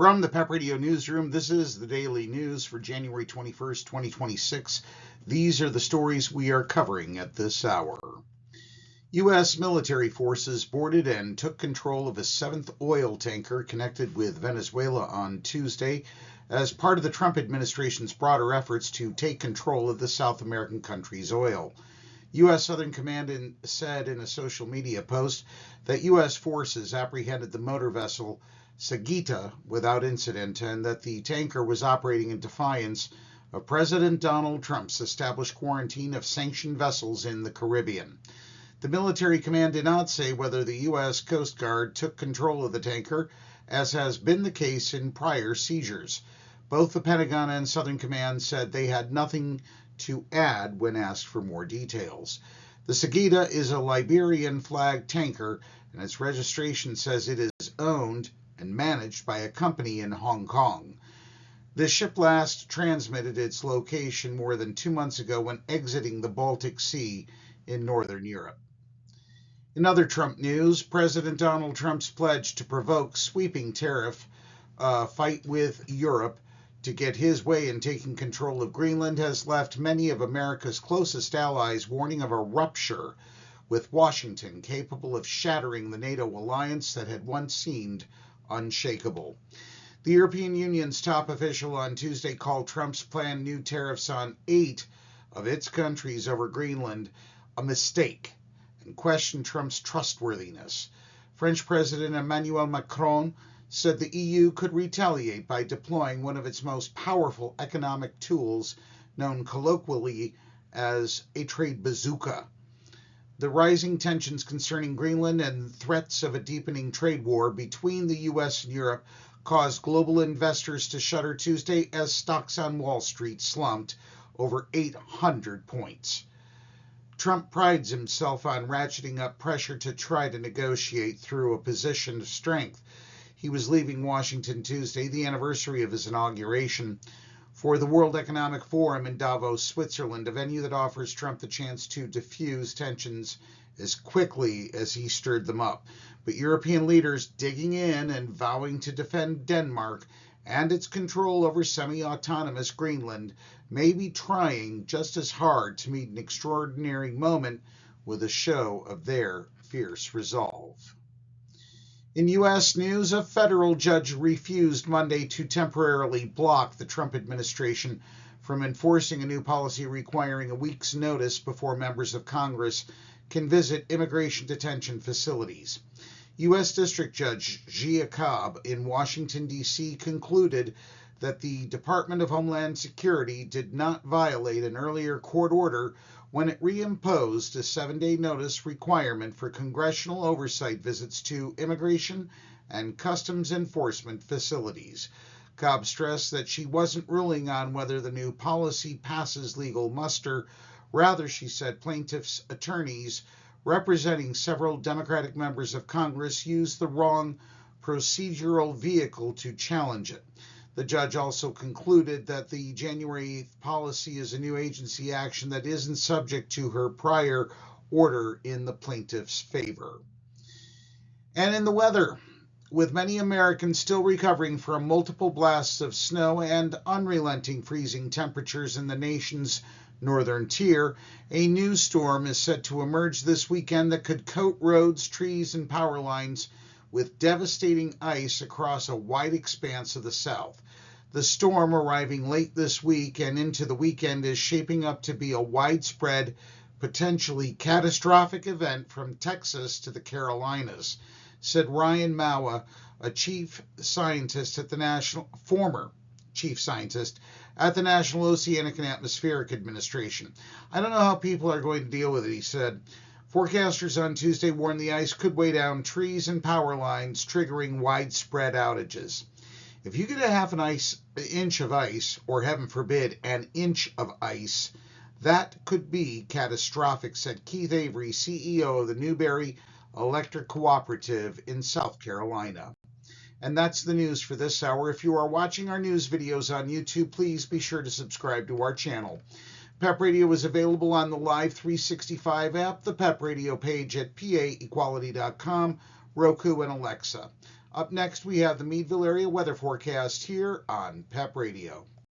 From the PEP Radio Newsroom, this is the daily news for January 21st, 2026. These are the stories we are covering at this hour. U.S. military forces boarded and took control of a seventh oil tanker connected with Venezuela on Tuesday as part of the Trump administration's broader efforts to take control of the South American country's oil. U.S. Southern Command said in a social media post that U.S. forces apprehended the motor vessel Saguita without incident and that the tanker was operating in defiance of President Donald Trump's established quarantine of sanctioned vessels in the Caribbean. The military command did not say whether the U.S. Coast Guard took control of the tanker, as has been the case in prior seizures. Both the Pentagon and Southern Command said they had nothing to add when asked for more details. The Saguita is a Liberian-flagged tanker, and its registration says it is owned and managed by a company in Hong Kong. The ship last transmitted its location more than 2 months ago when exiting the Baltic Sea in northern Europe. In other Trump news, President Donald Trump's pledge to provoke sweeping tariff fight with Europe to get his way in taking control of Greenland has left many of America's closest allies warning of a rupture with Washington, capable of shattering the NATO alliance that had once seemed unshakable. The European Union's top official on Tuesday called Trump's planned new tariffs on 8 of its countries over Greenland a mistake and questioned Trump's trustworthiness. French President Emmanuel Macron said the EU could retaliate by deploying one of its most powerful economic tools, known colloquially as a trade bazooka. The rising tensions concerning Greenland and threats of a deepening trade war between the U.S. and Europe caused global investors to shudder Tuesday as stocks on Wall Street slumped over 800 points. Trump prides himself on ratcheting up pressure to try to negotiate through a position of strength. He was leaving Washington Tuesday, the anniversary of his inauguration, for the World Economic Forum in Davos, Switzerland, a venue that offers Trump the chance to diffuse tensions as quickly as he stirred them up. But European leaders digging in and vowing to defend Denmark and its control over semi-autonomous Greenland may be trying just as hard to meet an extraordinary moment with a show of their fierce resolve. In U.S. news, a federal judge refused Monday to temporarily block the Trump administration from enforcing a new policy requiring a week's notice before members of Congress can visit immigration detention facilities. U.S. District Judge Gia Cobb in Washington, D.C. concluded that the Department of Homeland Security did not violate an earlier court order when it reimposed a 7-day notice requirement for congressional oversight visits to immigration and customs enforcement facilities. Cobb stressed that she wasn't ruling on whether the new policy passes legal muster. Rather, she said plaintiffs' attorneys representing several Democratic members of Congress used the wrong procedural vehicle to challenge it. The judge also concluded that the January 8th policy is a new agency action that isn't subject to her prior order in the plaintiff's favor. And in the weather, with many Americans still recovering from multiple blasts of snow and unrelenting freezing temperatures in the nation's northern tier, a new storm is set to emerge this weekend that could coat roads, trees, and power lines with devastating ice across a wide expanse of the South. The storm, arriving late this week and into the weekend, is shaping up to be a widespread, potentially catastrophic event from Texas to the Carolinas, said Ryan Mawa, a former chief scientist at the National Oceanic and Atmospheric Administration. "I don't know how people are going to deal with it," he said. Forecasters on Tuesday warned the ice could weigh down trees and power lines, triggering widespread outages. If you get a half an inch of ice, or heaven forbid, an inch of ice, that could be catastrophic, said Keith Avery, CEO of the Newberry Electric Cooperative in South Carolina. And that's the news for this hour. If you are watching our news videos on YouTube, please be sure to subscribe to our channel. PEP Radio is available on the Live 365 app, the PEP Radio page at paequality.com, Roku, and Alexa. Up next, we have the Meadville area weather forecast here on PEP Radio.